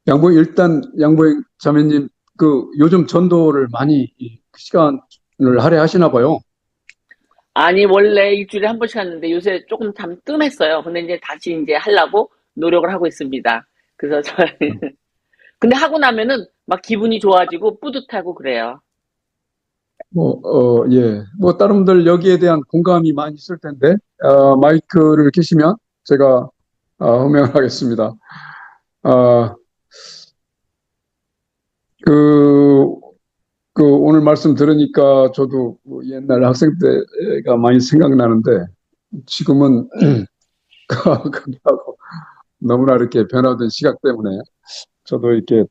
일단 양보행 자매님, 요즘 전도를 많이 시간을 할애하시나 봐요. 아니, 원래 일주일에 한 번씩 하는데 요새 조금 잠 뜸했어요. 근데 이제 다시 이제 하려고 노력을 하고 있습니다. 그래서 저, 근데 하고 나면은 막 기분이 좋아지고 뿌듯하고 그래요. 예. 다른 분들 여기에 대한 공감이 많이 있을 텐데, 마이크를 켜시면 제가 호명을 하겠습니다. 아, 그, 오늘 말씀 들으니까 저도 옛날 학생 때가 많이 생각나는데, 지금은 거기하고 너무나 이렇게 변화된 시각 때문에 저도 이렇게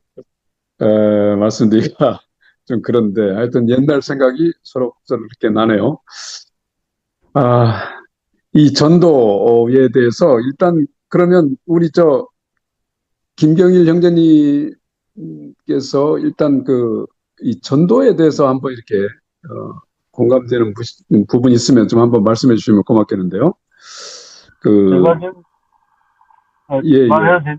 말씀드리기가 좀 그런데 하여튼 옛날 생각이 서로 이렇게 나네요. 아, 이 전도에 대해서 일단 그러면 우리 김경일 형제님께서 일단 이 전도에 대해서 한번 이렇게 공감되는 부분이 있으면 좀 한번 말씀해 주시면 고맙겠는데요. 그, 제가 저기, 예, 예. 말해도 돼?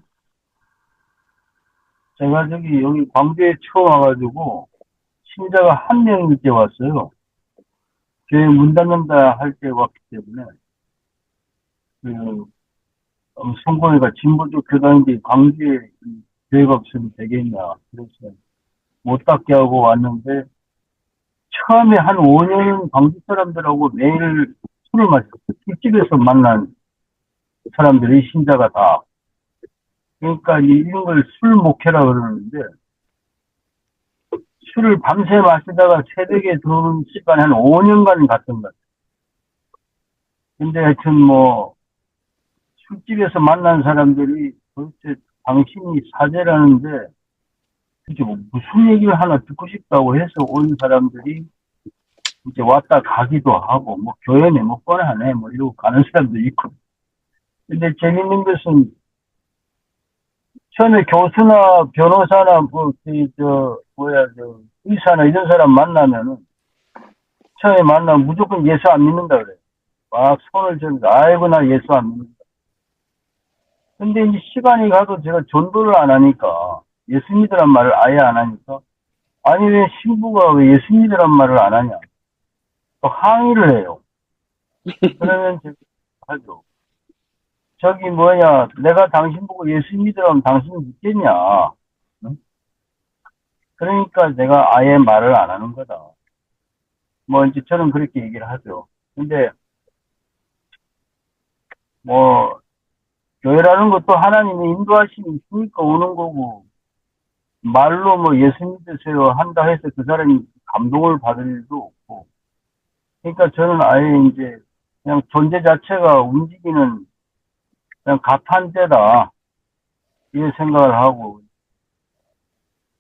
제가 저기 여기 광주에 처음 와가지고 신자가 한 명밖에 왔어요. 교회 문 닫는다 할 때 왔기 때문에 그 성공회가 진보적 교단인데 광주에 교회가 없으면 되겠냐. 그래서 못 닫게 하고 왔는데 처음에 한 5년은 광주 사람들하고 매일 술을 마셨어요. 술집에서 만난 사람들이 신자가 다. 그러니까 이런 걸 술 목회라 그러는데 술을 밤새 마시다가 새벽에 들어오는 시간에 한 5년간 갔던 것 같아요. 근데 하여튼 뭐 술집에서 만난 사람들이 도대체 당신이 사제라는데 이제 뭐 무슨 얘기를 하나 듣고 싶다고 해서 온 사람들이 이제 왔다 가기도 하고 뭐 교회 몇 번 하네 뭐 이러고 가는 사람도 있고. 근데 재밌는 것은 처음에 교수나 변호사나 의사나 이런 사람 만나면은 처음에 만나면 무조건 예수 안 믿는다 그래요. 막 손을 들면서 아이고 나 예수 안 믿는다. 근데 이제 시간이 가도 제가 전도를 안 하니까 예수 믿으란 말을 아예 안 하니까 아니 왜 신부가 왜 예수 믿으란 말을 안 하냐 또 항의를 해요. 그러면 제가 하죠. 저기 뭐냐 내가 당신 보고 예수 믿으라면 당신 믿겠냐. 응? 그러니까 내가 아예 말을 안 하는 거다. 뭐 이제 저는 그렇게 얘기를 하죠. 근데 뭐 교회라는 것도 하나님의 인도하심이 있으니까 오는 거고 말로 뭐 예수 믿으세요 한다 해서 그 사람이 감동을 받을 일도 없고. 그러니까 저는 아예 이제 그냥 존재 자체가 움직이는 그냥 가판대다. 이런 생각을 하고,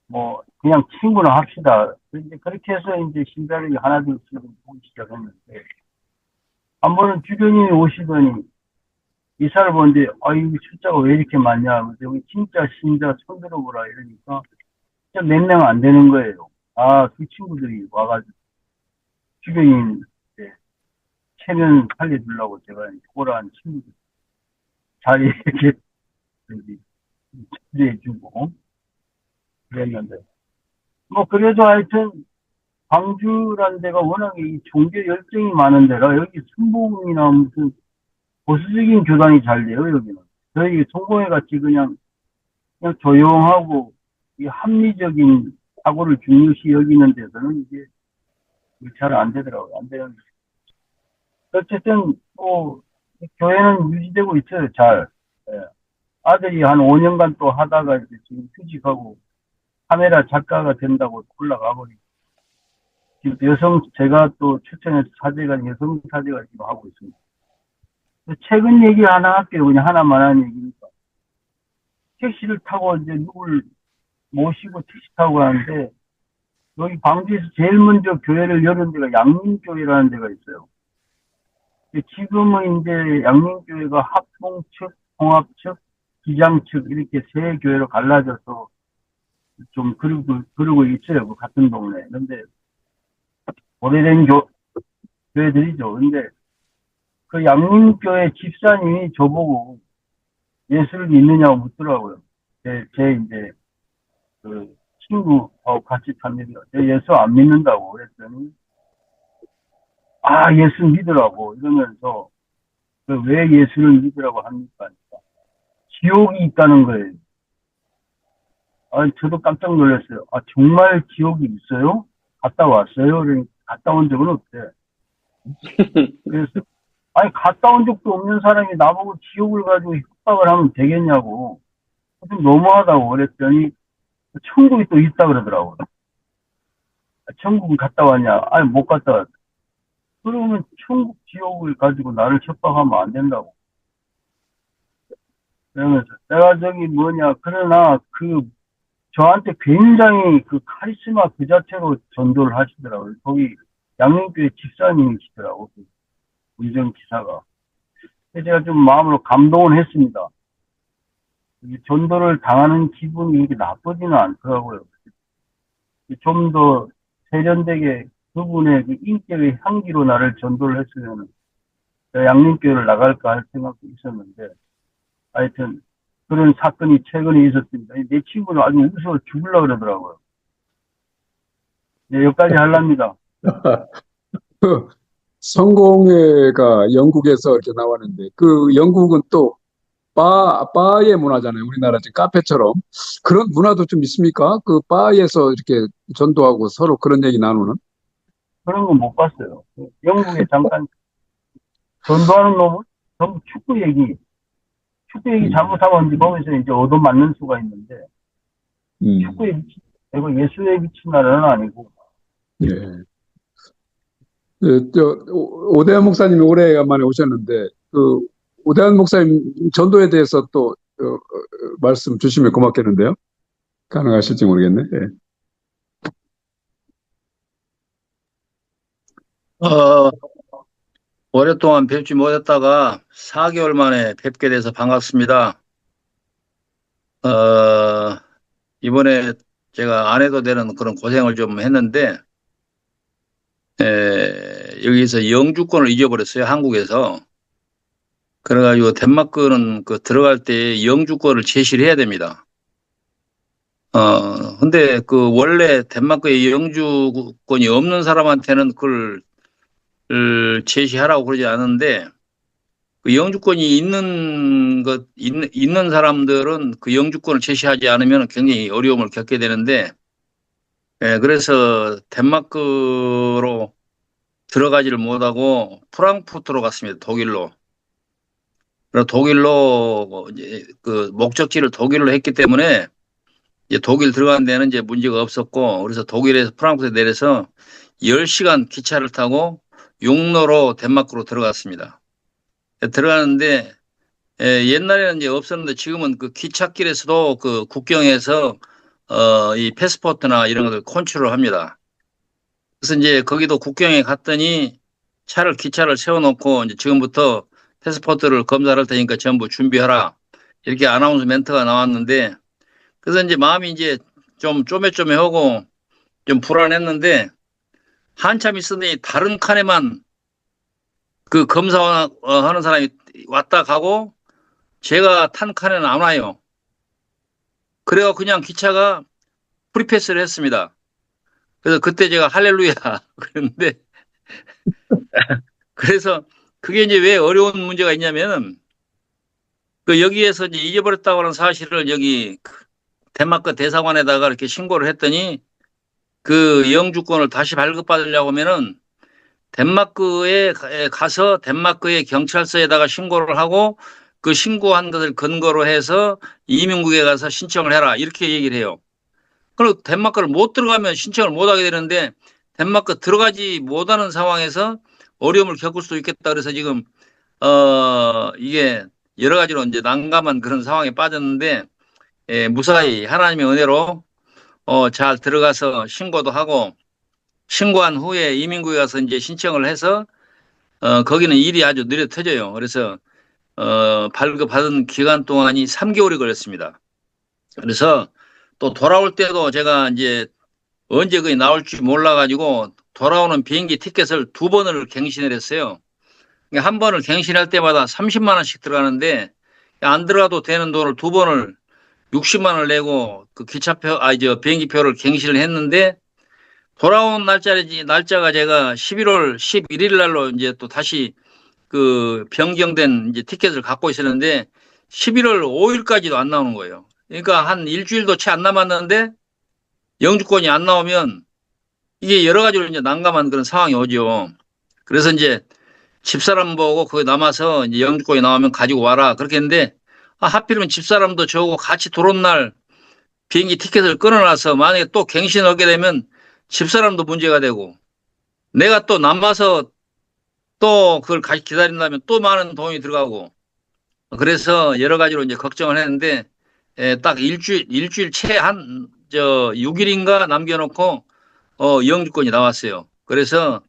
뭐, 그냥 친구나 합시다. 이제 그렇게 해서 이제 신자들이 하나둘씩 보기 시작했는데, 한 번은 주교님이 오시더니, 이사를 보는데, 이 숫자가 왜 이렇게 많냐. 그래서 여기 진짜 신자 손 들어보라 이러니까, 진짜 몇 명 안 되는 거예요. 그 친구들이 와가지고, 주교님, 이제 체면 살려주려고 제가 오라한 친구들 자리에 이렇게, 초대해주고, 그랬는데, 뭐, 그래도 하여튼, 광주라는 데가 워낙에 이 종교 열정이 많은 데라, 여기 순복음이나 무슨 보수적인 교단이 잘 돼요, 여기는. 저희 송공회 같이 그냥 조용하고, 이 합리적인 사고를 중요시 여기는 데서는 이게 잘 안 되더라고요. 안 되는데. 어쨌든, 뭐, 교회는 유지되고 있어요, 잘. 예. 아들이 한 5년간 또 하다가 이제 지금 휴직하고 카메라 작가가 된다고 올라가 버리고. 지금 제가 또 추천해서 사제가 여성 사제가 지금 하고 있습니다. 최근 얘기 하나 할게요. 그냥 하나만 하는 얘기니까. 택시를 타고 이제 누굴 모시고 택시 타고 가는데, 여기 광주에서 제일 먼저 교회를 열은 데가 양림교회라는 데가 있어요. 지금은 이제 양림교회가 합동 측, 통합 측, 기장 측 이렇게 세 교회로 갈라져서 좀 그러고 있어요. 그 같은 동네에. 근데 오래된 교회들이죠. 근데 그 양림교회 집사님이 저보고 예수를 믿느냐고 묻더라고요. 제 이제 그 친구하고 같이 탑니다. 예수 안 믿는다고 그랬더니, 아, 예수 믿으라고 이러면서, 왜 예수를 믿으라고 합니까? 지옥이 있다는 거예요. 아, 저도 깜짝 놀랐어요. 아, 정말 지옥이 있어요? 갔다 왔어요? 그러니까 갔다 온 적은 없대. 그래서, 아니, 갔다 온 적도 없는 사람이 나보고 지옥을 가지고 협박을 하면 되겠냐고. 좀 너무하다고 그랬더니, 천국이 또 있다 그러더라고요. 아, 천국은 갔다 왔냐? 아니, 못 갔다 왔어. 그러면 천국, 지옥을 가지고 나를 협박하면 안 된다고. 그러면서, 내가 저기 뭐냐, 그러나 저한테 굉장히 카리스마 그 자체로 전도를 하시더라고요. 거기 양림교회 집사님이시더라고요. 그 운전기사가. 그래서 제가 좀 마음으로 감동을 했습니다. 이 전도를 당하는 기분이 이렇게 나쁘지는 않더라고요. 좀 더 세련되게 그분의 그 인격의 향기로 나를 전도를 했으면 양림교회를 나갈까 할 생각도 있었는데, 하여튼 그런 사건이 최근에 있었습니다. 내 친구는 아주 웃어 죽으려고 그러더라고요. 네, 여기까지 하랍니다. 그 성공회가 영국에서 이렇게 나왔는데 그 영국은 또 바의 문화잖아요. 우리나라 지금 카페처럼 그런 문화도 좀 있습니까? 그 바에서 이렇게 전도하고 서로 그런 얘기 나누는? 그런 건 못 봤어요. 영국에 잠깐 전도하는 놈은 전부 축구 얘기 음, 잘못하면 이제 거기서 이제 얻어맞는 수가 있는데, 음, 축구에 미친, 이거 예수에 미친 나라는 아니고, 예. 오대환 목사님이 오래간만에 오셨는데 그 오대환 목사님 전도에 대해서 또 말씀 주시면 고맙겠는데요. 가능하실지 모르겠네. 예. 어, 오랫동안 뵙지 못했다가 4개월 만에 뵙게 돼서 반갑습니다. 어, 이번에 제가 안 해도 되는 그런 고생을 좀 했는데, 여기서 영주권을 잊어버렸어요, 한국에서. 그래가지고 덴마크는 들어갈 때 영주권을 제시를 해야 됩니다. 근데 원래 덴마크에 영주권이 없는 사람한테는 그걸 제시하라고 그러지 않은데, 그 영주권이 있는 사람들은 그 영주권을 제시하지 않으면 굉장히 어려움을 겪게 되는데, 그래서 덴마크로 들어가지를 못하고 프랑크푸르트로 갔습니다. 독일로. 그래서 독일로 이제 그 목적지를 독일로 했기 때문에 이제 독일 들어간 데는 이제 문제가 없었고, 그래서 독일에서 프랑크푸르트에 내려서 10시간 기차를 타고 육로로 덴마크로 들어갔습니다. 들어가는데 옛날에는 이제 없었는데 지금은 그 기찻길에서도 그 국경에서 이 패스포트나 이런 것을 컨트롤 합니다. 그래서 이제 거기도 국경에 갔더니 기차를 세워놓고 이제 지금부터 패스포트를 검사할 테니까 전부 준비하라. 이렇게 아나운스 멘트가 나왔는데, 그래서 이제 마음이 이제 좀 쪼매쪼매하고 좀 불안했는데, 한참 있었더니 다른 칸에만 그 검사하는 사람이 왔다 가고 제가 탄 칸에는 안 와요. 그래가 그냥 기차가 프리패스를 했습니다. 그래서 그때 제가 할렐루야 그랬는데, 그래서 그게 이제 왜 어려운 문제가 있냐면은 여기에서 이제 잊어버렸다고 하는 사실을 여기 덴마크 대사관에다가 이렇게 신고를 했더니 그 영주권을 다시 발급받으려고 하면은 덴마크에 가서 덴마크의 경찰서에다가 신고를 하고 그 신고한 것을 근거로 해서 이민국에 가서 신청을 해라 이렇게 얘기를 해요. 그리고 덴마크를 못 들어가면 신청을 못 하게 되는데 덴마크 들어가지 못하는 상황에서 어려움을 겪을 수도 있겠다. 그래서 지금 이게 여러 가지로 이제 난감한 그런 상황에 빠졌는데, 무사히 하나님의 은혜로 잘 들어가서 신고도 하고 신고한 후에 이민국에 가서 이제 신청을 해서 거기는 일이 아주 느려 터져요. 그래서 발급받은 기간 동안이 3개월이 걸렸습니다. 그래서 또 돌아올 때도 제가 이제 언제 거기 나올지 몰라가지고 돌아오는 비행기 티켓을 2번을 갱신을 했어요. 그러니까 한 번을 갱신할 때마다 30만 원씩 들어가는데 안 들어가도 되는 돈을 2번을 60만 원을 내고 그 비행기표를 갱신을 했는데 돌아온 날짜가 제가 11월 11일 날로 이제 또 다시 그 변경된 이제 티켓을 갖고 있었는데 11월 5일까지도 안 나오는 거예요. 그러니까 한 일주일도 채 안 남았는데 영주권이 안 나오면 이게 여러 가지로 이제 난감한 그런 상황이 오죠. 그래서 이제 집사람 보고 거기 남아서 이제 영주권이 나오면 가지고 와라. 그렇게 했는데 하필이면 집사람도 저하고 같이 들어온 날 비행기 티켓을 끊어놔서 만약에 또 갱신을 하게 되면 집사람도 문제가 되고 내가 또 남아서 또 그걸 같이 기다린다면 또 많은 돈이 들어가고 그래서 여러 가지로 이제 걱정을 했는데 딱 일주일 채 저 6일인가 남겨놓고 영주권이 나왔어요. 그래서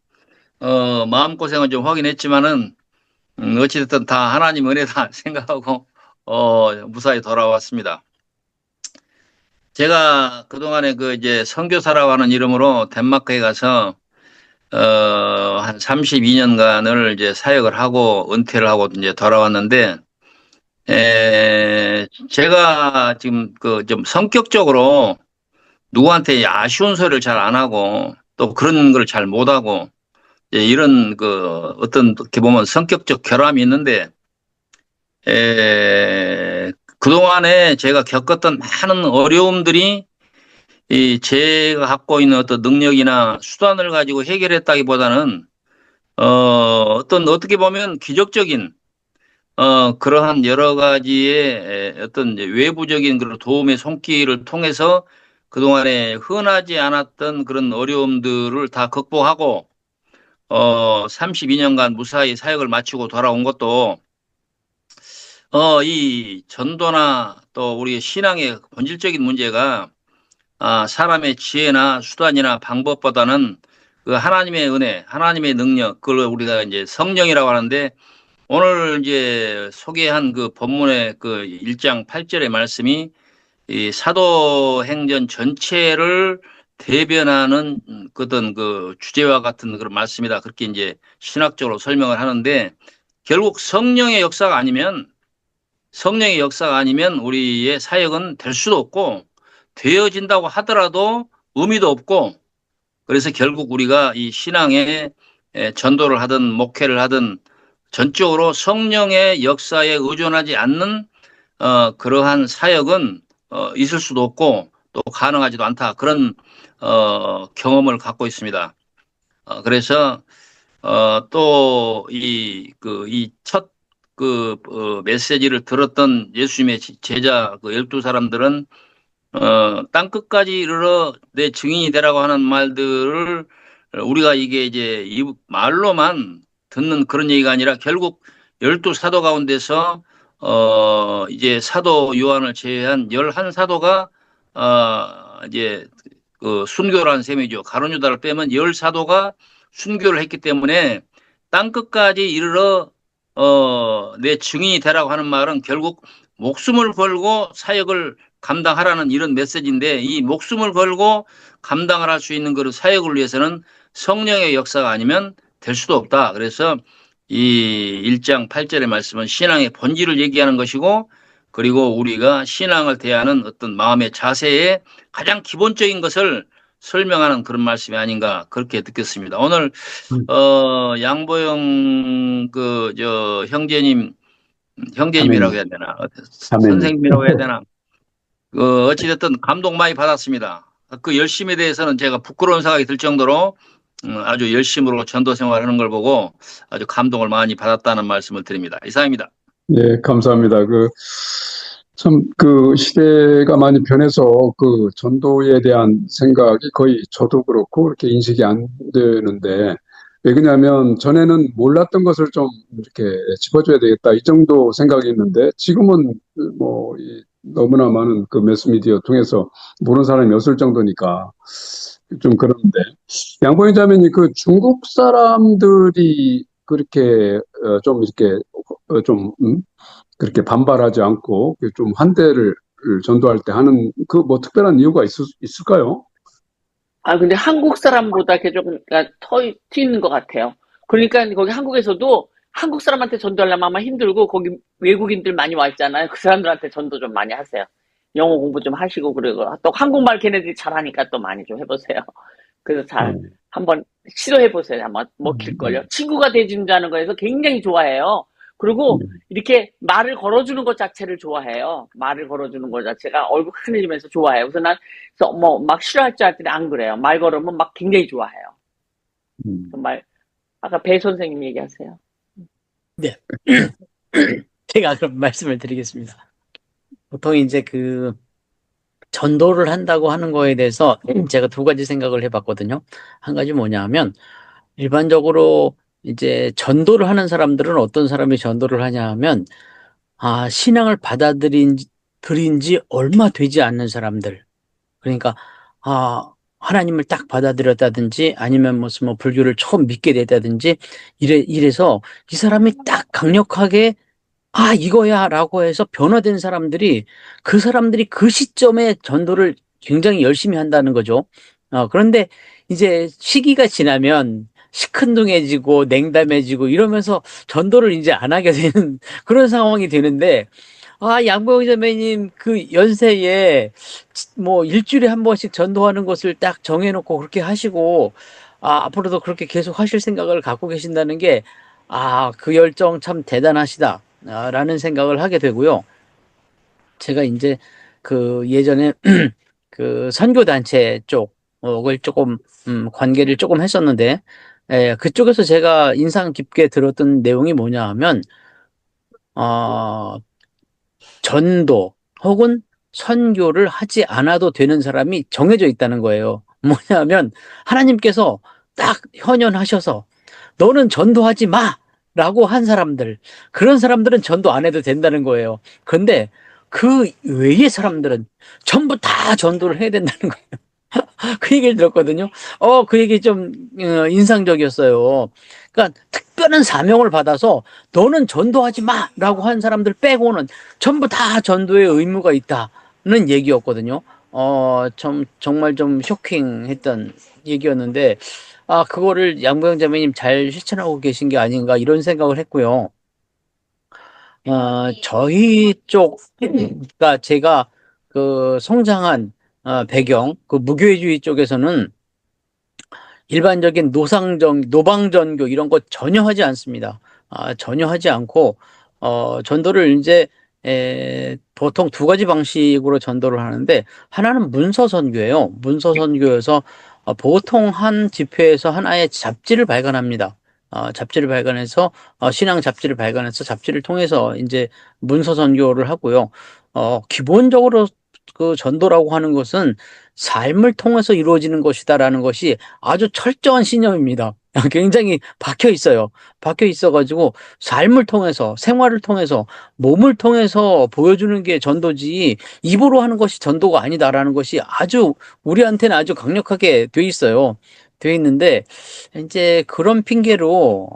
마음고생은 좀 하긴 했지만은 어찌됐든 다 하나님 은혜다 생각하고 무사히 돌아왔습니다. 제가 그동안에 그 이제 선교사라고 하는 이름으로 덴마크에 가서 한 32년간을 이제 사역을 하고 은퇴를 하고 이제 돌아왔는데 제가 지금 그 좀 성격적으로 누구한테 아쉬운 소리를 잘 안 하고 또 그런 걸 잘 못하고 이런 그 어떤 어떻게 보면 성격적 결함이 있는데 그동안에 제가 겪었던 많은 어려움들이 이 제가 갖고 있는 어떤 능력이나 수단을 가지고 해결했다기보다는 어떻게 보면 기적적인 그러한 여러 가지의 어떤 이제 외부적인 그런 도움의 손길을 통해서 그동안에 흔하지 않았던 그런 어려움들을 다 극복하고 32년간 무사히 사역을 마치고 돌아온 것도 이 전도나 또 우리 신앙의 본질적인 문제가 사람의 지혜나 수단이나 방법보다는 그 하나님의 은혜, 하나님의 능력, 그걸 우리가 이제 성령이라고 하는데 오늘 이제 소개한 그 본문의 그 1장 8절의 말씀이 이 사도행전 전체를 대변하는 어떤 그 주제와 같은 그런 말씀이다. 그렇게 이제 신학적으로 설명을 하는데 결국 성령의 역사가 아니면 우리의 사역은 될 수도 없고 되어진다고 하더라도 의미도 없고 그래서 결국 우리가 이 신앙의 전도를 하든 목회를 하든 전적으로 성령의 역사에 의존하지 않는 그러한 사역은 있을 수도 없고 또 가능하지도 않다. 그런 경험을 갖고 있습니다. 그래서 또 이 첫 메시지를 들었던 예수님의 제자 그 12사람들은 땅 끝까지 이르러 내 증인이 되라고 하는 말들을 우리가 이게 이제 이 말로만 듣는 그런 얘기가 아니라 결국 12사도 가운데서 이제 사도 요한을 제외한 11사도가 이제 그 순교를 한 셈이죠. 가룟 유다를 빼면 10사도가 순교를 했기 때문에 땅 끝까지 이르러 내 증인이 되라고 하는 말은 결국 목숨을 걸고 사역을 감당하라는 이런 메시지인데 이 목숨을 걸고 감당을 할 수 있는 그런 사역을 위해서는 성령의 역사가 아니면 될 수도 없다. 그래서 이 1장 8절의 말씀은 신앙의 본질을 얘기하는 것이고 그리고 우리가 신앙을 대하는 어떤 마음의 자세의 가장 기본적인 것을 설명하는 그런 말씀이 아닌가 그렇게 느꼈습니다. 오늘 양보영 형제님이라고 해야 되나 선생님이라고 해야 되나 어찌됐든 감동 많이 받았습니다. 그 열심에 대해서는 제가 부끄러운 생각이 들 정도로 아주 열심으로 전도 생활하는 걸 보고 아주 감동을 많이 받았다는 말씀을 드립니다. 이상입니다. 예, 감사합니다. 참, 시대가 많이 변해서 전도에 대한 생각이 거의 저도 그렇고 그렇게 인식이 안 되는데, 왜 그러냐면 전에는 몰랐던 것을 좀 이렇게 짚어줘야 되겠다 이 정도 생각이 있는데 지금은 너무나 많은 매스미디어 통해서 모르는 사람이 없을 정도니까 좀 그런데 양보인 자매님 중국 사람들이 그렇게 좀 이렇게 그렇게 반발하지 않고 좀 환대를 전도할 때 하는 특별한 이유가 있을까요? 근데 한국 사람보다 그게 조금 튀는 것 같아요. 그러니까 거기 한국에서도 한국 사람한테 전도하려면 아마 힘들고 거기 외국인들 많이 와 있잖아요. 그 사람들한테 전도 좀 많이 하세요. 영어 공부 좀 하시고, 그리고 또 한국말 걔네들이 잘하니까 또 많이 좀 해보세요. 그래서 잘 음, 한번 시도해보세요. 아마 먹힐걸요. 친구가 돼준다는 거에서 굉장히 좋아해요. 그리고 음, 이렇게 말을 걸어주는 것 자체를 좋아해요. 말을 걸어주는 것 자체가 얼굴 흔들리면서 좋아해요. 그래서 난, 그래서 뭐, 막 싫어할 줄 알았더니 안 그래요. 말 걸으면 막 굉장히 좋아해요. 음. 정말, 아까 배 선생님 얘기하세요. 네. 제가 그럼 말씀을 드리겠습니다. 보통 이제 그 전도를 한다고 하는 거에 대해서 제가 두 가지 생각을 해봤거든요. 한 가지 뭐냐 하면 일반적으로 이제 전도를 하는 사람들은 어떤 사람이 전도를 하냐 하면 신앙을 들인 지 얼마 되지 않는 사람들. 그러니까 하나님을 딱 받아들였다든지 아니면 무슨 뭐 불교를 처음 믿게 됐다든지 이래서 이 사람이 딱 강력하게 이거야 라고 해서 변화된 사람들이 그 사람들이 그 시점에 전도를 굉장히 열심히 한다는 거죠. 그런데 이제 시기가 지나면 시큰둥해지고 냉담해지고 이러면서 전도를 이제 안 하게 되는 그런 상황이 되는데 양보영 자매님 그 연세에 뭐 일주일에 한 번씩 전도하는 것을 딱 정해놓고 그렇게 하시고 앞으로도 그렇게 계속 하실 생각을 갖고 계신다는 게 그 열정 참 대단하시다 라는 생각을 하게 되고요. 제가 이제 그 예전에 그 선교단체 쪽을 조금 관계를 조금 했었는데 그쪽에서 제가 인상 깊게 들었던 내용이 뭐냐 하면 전도 혹은 선교를 하지 않아도 되는 사람이 정해져 있다는 거예요. 뭐냐면 하나님께서 딱 현현하셔서 너는 전도하지 마! 라고 한 사람들, 그런 사람들은 전도 안 해도 된다는 거예요. 그런데 그 외의 사람들은 전부 다 전도를 해야 된다는 거예요. 그 얘기를 들었거든요. 그 얘기 좀 인상적이었어요. 그러니까 특별한 사명을 받아서 너는 전도하지 마라고 한 사람들 빼고는 전부 다 전도의 의무가 있다는 얘기였거든요. 정말 좀 쇼킹했던 얘기였는데, 그거를 양보영 자매님 잘 실천하고 계신 게 아닌가 이런 생각을 했고요. 저희 쪽, 그러니까 제가 그 성장한 배경, 그 무교회주의 쪽에서는 일반적인 노방전교 이런 거 전혀 하지 않습니다. 전혀 하지 않고, 전도를 이제, 보통 두 가지 방식으로 전도를 하는데, 하나는 문서선교예요. 문서선교여서, 보통 한 집회에서 하나의 잡지를 발간합니다. 잡지를 발간해서, 신앙 잡지를 발간해서 잡지를 통해서 이제 문서선교를 하고요. 기본적으로 그 전도라고 하는 것은 삶을 통해서 이루어지는 것이다라는 것이 아주 철저한 신념입니다. 굉장히 박혀 있어요. 박혀 있어가지고 삶을 통해서, 생활을 통해서, 몸을 통해서 보여주는 게 전도지 입으로 하는 것이 전도가 아니다라는 것이 아주 우리한테는 아주 강력하게 돼 있어요. 돼 있는데 이제 그런 핑계로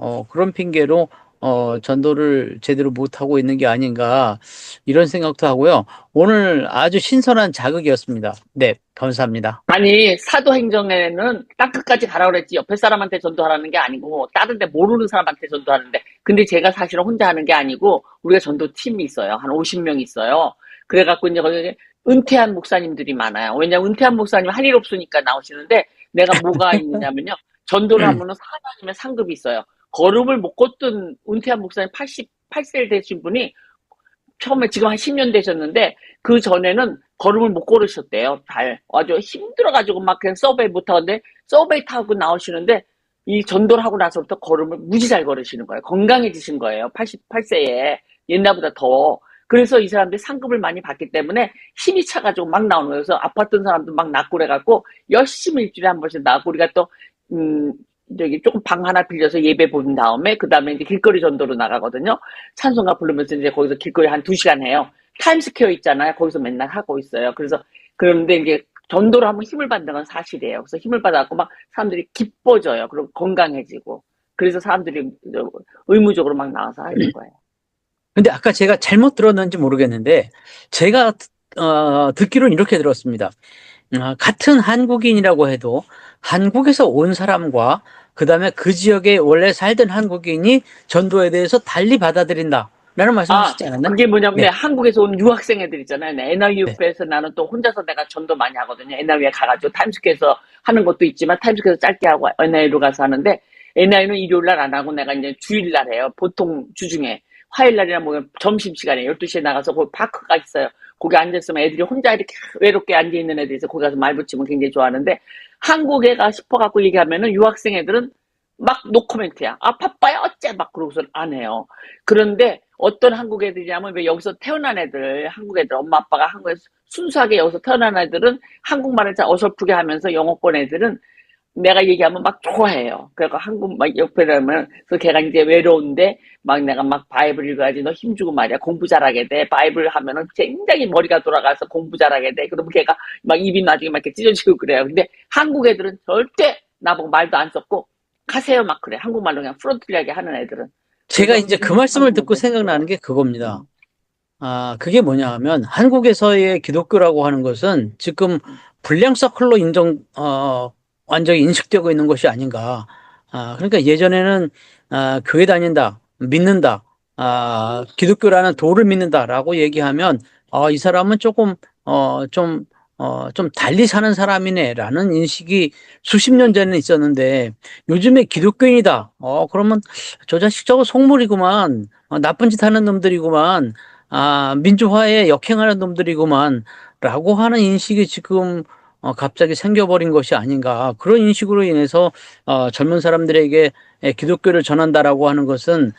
전도를 제대로 못하고 있는 게 아닌가 이런 생각도 하고요. 오늘 아주 신선한 자극이었습니다. 네, 감사합니다. 아니, 사도행정에는 땅끝까지 가라 그랬지 옆에 사람한테 전도하라는 게 아니고 다른 데 모르는 사람한테 전도하는데, 근데 제가 사실은 혼자 하는 게 아니고 우리가 전도팀이 있어요. 한 50명 있어요. 그래갖고 이제 거기 은퇴한 목사님들이 많아요. 왜냐면 은퇴한 목사님 할 일 없으니까 나오시는데, 내가 뭐가 있느냐면요, 전도를 하면은 사장님의 상급이 있어요. 걸음을 못 걷던 은퇴한 목사님 88세를 되신 분이 처음에 지금 한 10년 되셨는데, 그 전에는 걸음을 못 걸으셨대요. 아주 힘들어가지고 막 그냥 서베이 못 타는데, 서베이 타고 나오시는데, 이 전도를 하고 나서부터 걸음을 무지 잘 걸으시는 거예요. 건강해지신 거예요. 88세에. 옛날보다 더. 그래서 이 사람들이 상급을 많이 받기 때문에 힘이 차가지고 막 나오는 거예요. 그래서 아팠던 사람도 막 낫고 그래갖고, 열심히 일주일에 한 번씩 나고, 우리가 또, 조금 방 하나 빌려서 예배 본 다음에, 그 다음에 이제 길거리 전도로 나가거든요. 찬송가 부르면서 이제 거기서 길거리 한 2시간 해요. 타임스퀘어 있잖아요. 거기서 맨날 하고 있어요. 그런데 이제 전도를 하면 힘을 받는 건 사실이에요. 그래서 힘을 받아갖고 막 사람들이 기뻐져요. 그리고 건강해지고. 그래서 사람들이 의무적으로 막 나와서 하는 거예요. 근데 아까 제가 잘못 들었는지 모르겠는데, 제가, 듣기로는 이렇게 들었습니다. 같은 한국인이라고 해도 한국에서 온 사람과 그 다음에 그 지역에 원래 살던 한국인이 전도에 대해서 달리 받아들인다. 라는 말씀 아, 하시지 않았나? 그게 뭐냐면, 네. 학국에서 온 유학생 애들 있잖아요. 네, 네. NIUF에서 나는 또 혼자서 내가 전도 많이 하거든요. NIU에 가가지고 타임스퀘어에서 하는 것도 있지만, 타임스퀘어에서 짧게 하고 NIU로 가서 하는데, NIU는 일요일 날 안 하고 내가 이제 주일 날 해요. 보통 주중에. 화요일 날이나 뭐 점심시간에 12시에 나가서 거기 파크가 있어요. 거기 앉아있으면 애들이 혼자 이렇게 외롭게 앉아있는 애들이 있어. 거기 가서 말 붙이면 굉장히 좋아하는데, 한국에 가 싶어갖고 얘기하면은 유학생 애들은 막 노코멘트야. 아, 바빠요? 어째? 막 그러고서 안 해요. 그런데 어떤 한국 애들이냐면 왜 여기서 태어난 애들, 한국 애들, 엄마 아빠가 한국에서 순수하게 여기서 태어난 애들은 한국말을 잘 어설프게 하면서 영어권 애들은 내가 얘기하면 막 좋아해요. 그래서 한국 막 옆에 가면 그래서 걔가 이제 외로운데 막 내가 막 바이블 읽어야지 너 힘주고 말이야 공부 잘하게 돼. 바이블 하면은 굉장히 머리가 돌아가서 공부 잘하게 돼. 그러면 걔가 막 입이 나중에 막 이렇게 찢어지고 그래요. 근데 한국 애들은 절대 나보고 말도 안 섞고 가세요 막 그래. 한국말로 그냥 프론트리하게 하는 애들은. 제가 그래서 이제 그 말씀을 듣고 생각나는 게 그겁니다. 그게 뭐냐 하면 한국에서의 기독교라고 하는 것은 지금 불량 서클로 완전히 인식되고 있는 것이 아닌가. 그러니까 예전에는 교회 다닌다, 믿는다, 기독교라는 도를 믿는다라고 얘기하면 이 사람은 조금 좀 달리 사는 사람이네라는 인식이 수십 년 전에 있었는데 요즘에 기독교인이다. 그러면 저 자식 저거 속물이구만. 나쁜 짓 하는 놈들이구만. 민주화에 역행하는 놈들이구만. 라고 하는 인식이 지금 갑자기 생겨버린 것이 아닌가. 그런 인식으로 인해서 젊은 사람들에게 기독교를 전한다라고 하는 것은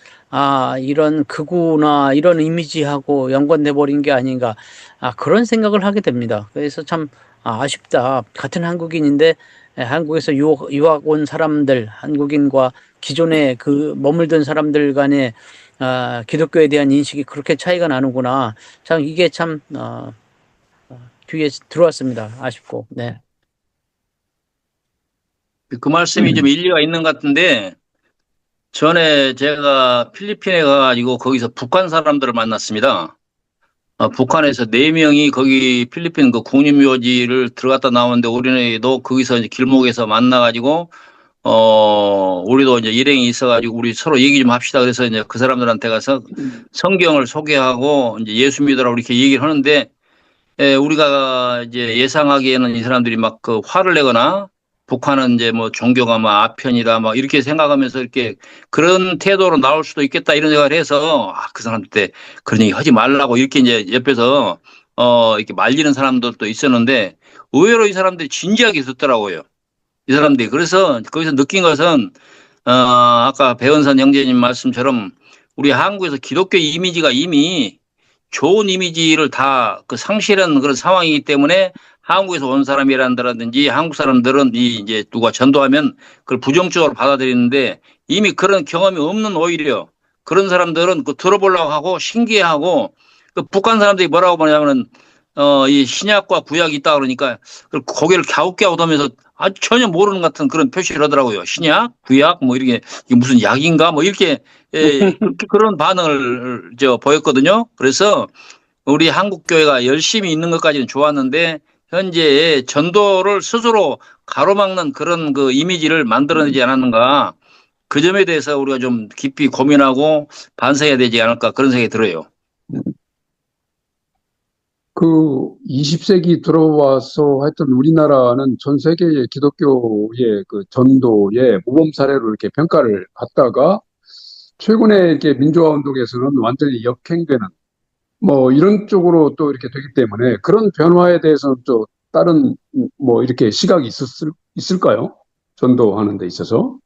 이런 극우나 이런 이미지하고 연관돼 버린 게 아닌가. 그런 생각을 하게 됩니다. 그래서 참 아쉽다. 같은 한국인인데 한국에서 유학 온 사람들, 한국인과 기존에 그 머물던 사람들 간의 기독교에 대한 인식이 그렇게 차이가 나는구나. 참 이게 참 귀에 들어왔습니다. 아쉽고. 네. 그 말씀이 좀 일리가 있는 것 같은데, 전에 제가 필리핀에 가가지고 거기서 북한 사람들을 만났습니다. 북한에서 4명이 거기 필리핀 그 국립묘지를 들어갔다 나오는데 우리도 거기서 이제 길목에서 만나가지고, 우리도 이제 일행이 있어가지고 우리 서로 얘기 좀 합시다. 그래서 이제 그 사람들한테 가서 성경을 소개하고 이제 예수 믿으라고 이렇게 얘기를 하는데, 우리가 이제 예상하기에는 이 사람들이 막 그 화를 내거나 북한은 이제 뭐 종교가 막 아편이다 막 이렇게 생각하면서 이렇게 그런 태도로 나올 수도 있겠다 이런 생각을 해서 그 사람한테 그런 얘기 하지 말라고 이렇게 이제 옆에서 이렇게 말리는 사람들도 있었는데 의외로 이 사람들이 진지하게 듣더라고요. 이 사람들이. 그래서 거기서 느낀 것은 아까 배은선 형제님 말씀처럼 우리 한국에서 기독교 이미지가 이미 좋은 이미지를 다 그 상실한 그런 상황이기 때문에 한국에서 온 사람이란다든지 한국 사람들은 이제 누가 전도하면 그걸 부정적으로 받아들이는데 이미 그런 경험이 없는 오히려 그런 사람들은 그 들어보려고 하고 신기해하고 그 북한 사람들이 뭐라고 말하냐면 이 신약과 구약이 있다 그러니까 고개를 갸웃갸웃하면서 아주 전혀 모르는 것 같은 그런 표시를 하더라고요. 신약, 구약 뭐 이게 무슨 약인가 뭐 이렇게 그렇게 그런 반응을 보였거든요. 그래서 우리 한국 교회가 열심히 있는 것까지는 좋았는데 현재 전도를 스스로 가로막는 그런 그 이미지를 만들어내지 않았는가 그 점에 대해서 우리가 좀 깊이 고민하고 반성해야 되지 않을까 그런 생각이 들어요. 그 20세기 들어와서 하여튼 우리나라는 전 세계의 기독교의 그 전도의 모범 사례로 이렇게 평가를 받다가 최근에 이렇게 민주화 운동에서는 완전히 역행되는 뭐 이런 쪽으로 또 이렇게 되기 때문에 그런 변화에 대해서는 또 다른 뭐 이렇게 시각이 있을까요? 전도하는 데 있어서?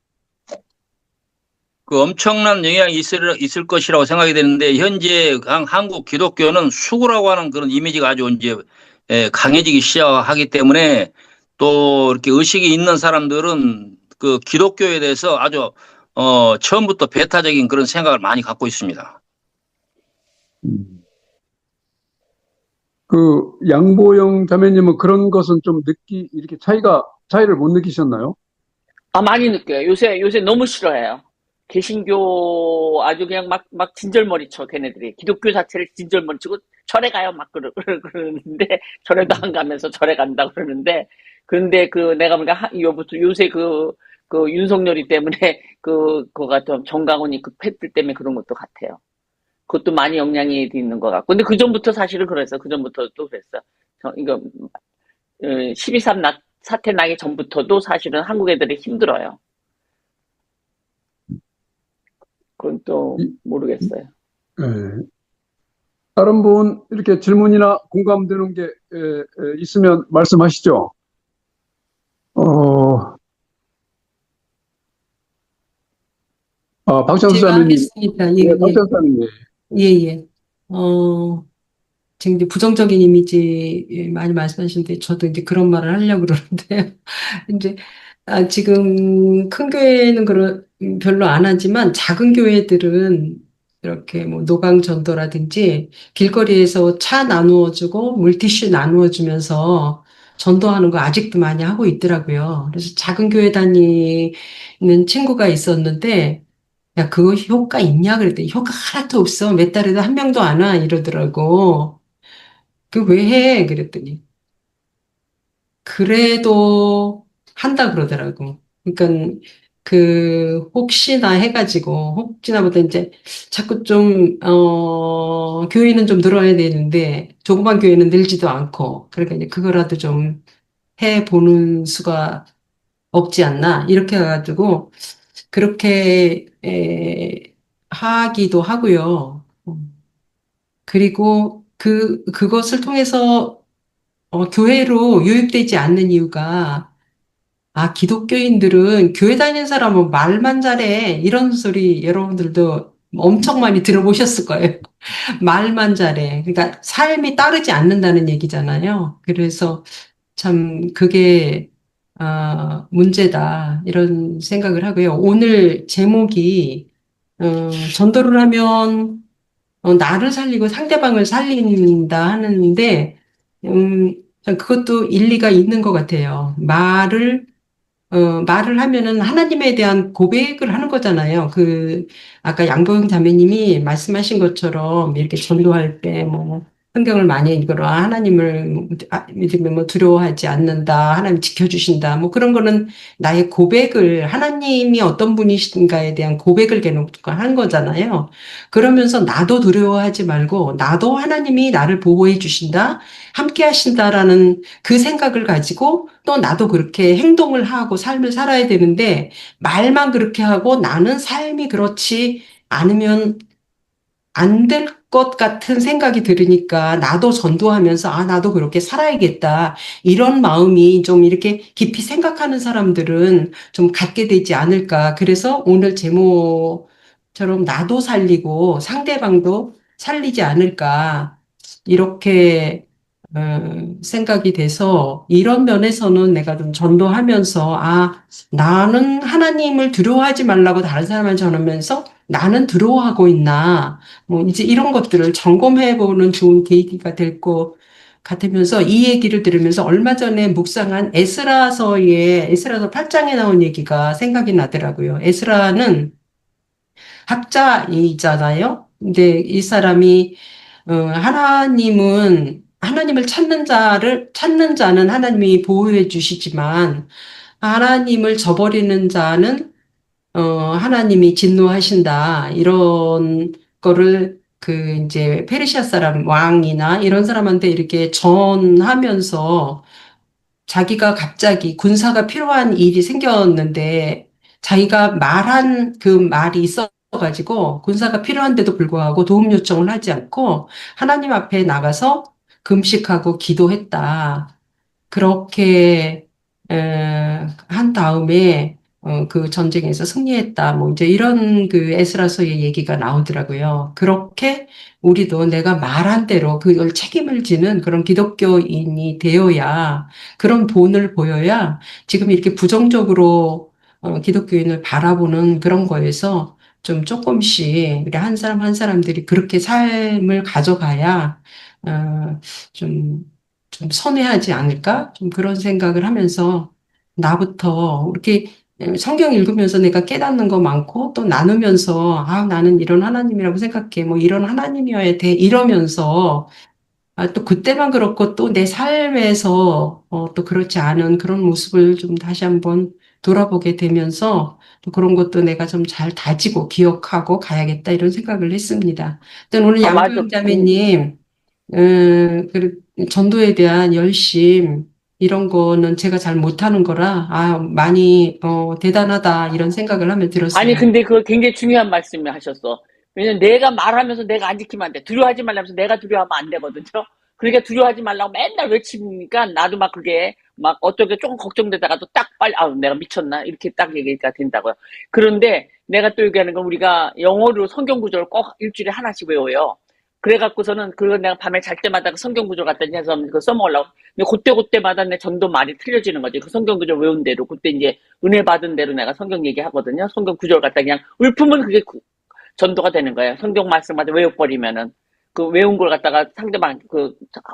그 엄청난 영향이 있을 것이라고 생각이 되는데 현재 한국 기독교는 수구라고 하는 그런 이미지가 아주 이제 강해지기 시작하기 때문에 또 이렇게 의식이 있는 사람들은 그 기독교에 대해서 아주 처음부터 배타적인 그런 생각을 많이 갖고 있습니다. 음. 그 양보영 자매님은 그런 것은 좀 이렇게 차이를 못 느끼셨나요? 많이 느껴요. 요새 너무 싫어해요. 개신교 아주 그냥 막 진절머리 쳐, 걔네들이. 기독교 자체를 진절머리 치고 절에 가요, 막 그러는데, 절에도 안 가면서 절에 간다 그러는데, 그런데 내가 보니까 요새 그 윤석열이 때문에 그거 같은 정강훈이 그 팬들 때문에 그런 것도 같아요. 그것도 많이 영향이 있는 것 같고. 근데 그 전부터 사실은 그랬어. 그 전부터 또 그랬어. 이거 12.3 사태 나기 전부터도 사실은 한국 애들이 힘들어요. 그건 또 이- 모르겠어요. 예. 다른 분 이렇게 질문이나 공감되는 게 있으면 말씀하시죠. 어, 박찬수 제가 자매님, 하겠습니다. 예, 예, 예, 박찬수 자매님, 예, 예. 지금 이제 부정적인 이미지 많이 말씀하시는데 저도 이제 그런 말을 하려고 그러는데요. 이제 지금 큰 교회는 별로 안 하지만 작은 교회들은 이렇게 뭐 노강 전도라든지 길거리에서 차 나누어주고 물티슈 나누어주면서 전도하는 거 아직도 많이 하고 있더라고요. 그래서 작은 교회 다니는 친구가 있었는데 야, 그거 효과 있냐? 그랬더니 효과 하나도 없어. 몇 달에도 한 명도 안 와. 이러더라고. 그 왜 해? 그랬더니 그래도 한다 그러더라고. 그러니까 혹시나 해가지고 혹시나 보다 이제 자꾸 좀 교회는 좀 늘어야 되는데 조그만 교회는 늘지도 않고 그러니까 이제 그거라도 좀 해보는 수가 없지 않나 이렇게 해가지고 그렇게 하기도 하고요. 그리고 그것을 통해서 교회로 유입되지 않는 이유가 기독교인들은 교회 다니는 사람은 말만 잘해. 이런 소리 여러분들도 엄청 많이 들어보셨을 거예요. 말만 잘해. 그러니까 삶이 따르지 않는다는 얘기잖아요. 그래서 참 그게 문제다. 이런 생각을 하고요. 오늘 제목이 전도를 하면 나를 살리고 상대방을 살린다 하는데 그것도 일리가 있는 것 같아요. 말을 하면은 하나님에 대한 고백을 하는 거잖아요. 아까 양보영 자매님이 말씀하신 것처럼 이렇게 전도할 때 성경을 많이 읽어라. 하나님을 두려워하지 않는다. 하나님 지켜주신다. 그런 거는 나의 고백을, 하나님이 어떤 분이신가에 대한 고백을 계속 하는 거잖아요. 그러면서 나도 두려워하지 말고, 나도 하나님이 나를 보호해 주신다. 함께 하신다라는 그 생각을 가지고 또 나도 그렇게 행동을 하고 삶을 살아야 되는데 말만 그렇게 하고 나는 삶이 그렇지 않으면 안 될 것 같은 생각이 들으니까 나도 전도하면서 나도 그렇게 살아야겠다. 이런 마음이 좀 이렇게 깊이 생각하는 사람들은 좀 갖게 되지 않을까. 그래서 오늘 제목처럼 나도 살리고 상대방도 살리지 않을까. 이렇게 생각이 돼서 이런 면에서는 내가 좀 전도하면서 나는 하나님을 두려워하지 말라고 다른 사람을 전하면서 나는 두려워하고 있나 이제 이런 것들을 점검해 보는 좋은 계기가 될 것 같으면서 이 얘기를 들으면서 얼마 전에 묵상한 에스라서 8장에 나온 얘기가 생각이 나더라고요. 에스라는 학자이잖아요. 근데 이 사람이 하나님을 찾는 자는 하나님이 보호해 주시지만, 하나님을 저버리는 자는, 하나님이 진노하신다. 이런 거를 이제 페르시아 사람 왕이나 이런 사람한테 이렇게 전하면서 자기가 갑자기 군사가 필요한 일이 생겼는데 자기가 말한 그 말이 있어가지고 군사가 필요한데도 불구하고 도움 요청을 하지 않고 하나님 앞에 나가서 금식하고 기도했다. 그렇게 한 다음에 그 전쟁에서 승리했다. 이제 이런 에스라서의 얘기가 나오더라고요. 그렇게 우리도 내가 말한 대로 그걸 책임을 지는 그런 기독교인이 되어야 그런 본을 보여야 지금 이렇게 부정적으로 기독교인을 바라보는 그런 거에서 좀 조금씩 우리 한 사람 한 사람들이 그렇게 삶을 가져가야 어, 좀 좀 선회하지 않을까? 좀 그런 생각을 하면서 나부터 이렇게 성경 읽으면서 내가 깨닫는 거 많고 또 나누면서 나는 이런 하나님이라고 생각해. 이런 하나님이어야 돼. 이러면서 또 그때만 그렇고 또 내 삶에서 또 그렇지 않은 그런 모습을 좀 다시 한번 돌아보게 되면서 또 그런 것도 내가 좀 잘 다지고 기억하고 가야겠다 이런 생각을 했습니다. 일단 오늘 아, 맞아. 양도영 자매님, 전도에 대한 열심, 이런 거는 제가 잘 못하는 거라, 많이, 대단하다, 이런 생각을 하며 아니, 들었어요. 근데 그거 굉장히 중요한 말씀을 하셨어. 왜냐면 내가 말하면서 내가 안 지키면 안 돼. 두려워하지 말라면서 내가 두려워하면 안 되거든요. 그러니까 두려워하지 말라고 맨날 외치니까 나도 막 그게 막 어쩌게 조금 걱정되다가도 딱 빨리, 내가 미쳤나? 이렇게 딱 얘기가 된다고요. 그런데 내가 또 얘기하는 건 우리가 영어로 성경 구절을 꼭 일주일에 하나씩 외워요. 그래갖고서는 그걸 내가 밤에 잘 때마다 그 성경 구절 갖다 해서 그거 써먹으려고. 근데 그때마다 내 전도 말이 틀려지는 거지. 그 성경 구절 외운 대로. 그때 이제 은혜 받은 대로 내가 성경 얘기하거든요. 성경 구절 갖다 그냥 읊으면 그게 전도가 되는 거예요. 성경 말씀마다 외워버리면은. 그 외운 걸 갖다가 상대방,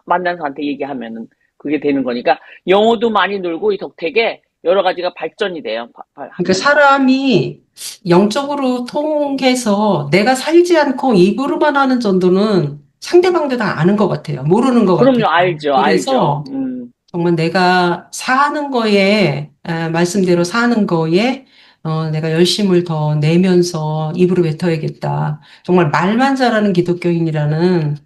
만난 사람한테 얘기하면은 그게 되는 거니까 영어도 많이 늘고 이 덕택에 여러 가지가 발전이 돼요. 그러니까 사람이 영적으로 통해서 내가 살지 않고 입으로만 하는 전도는 상대방도 다 아는 것 같아요. 모르는 것 같아요. 그럼요, 알죠, 그래서 알죠. 정말 내가 사는 거에, 말씀대로 사는 거에, 내가 열심을 더 내면서 입으로 뱉어야겠다. 정말 말만 잘하는 기독교인이라는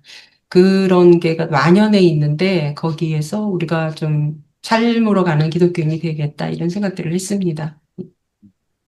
그런 게가 만연해 있는데, 거기에서 우리가 좀 삶으로 가는 기독교인이 되겠다. 이런 생각들을 했습니다.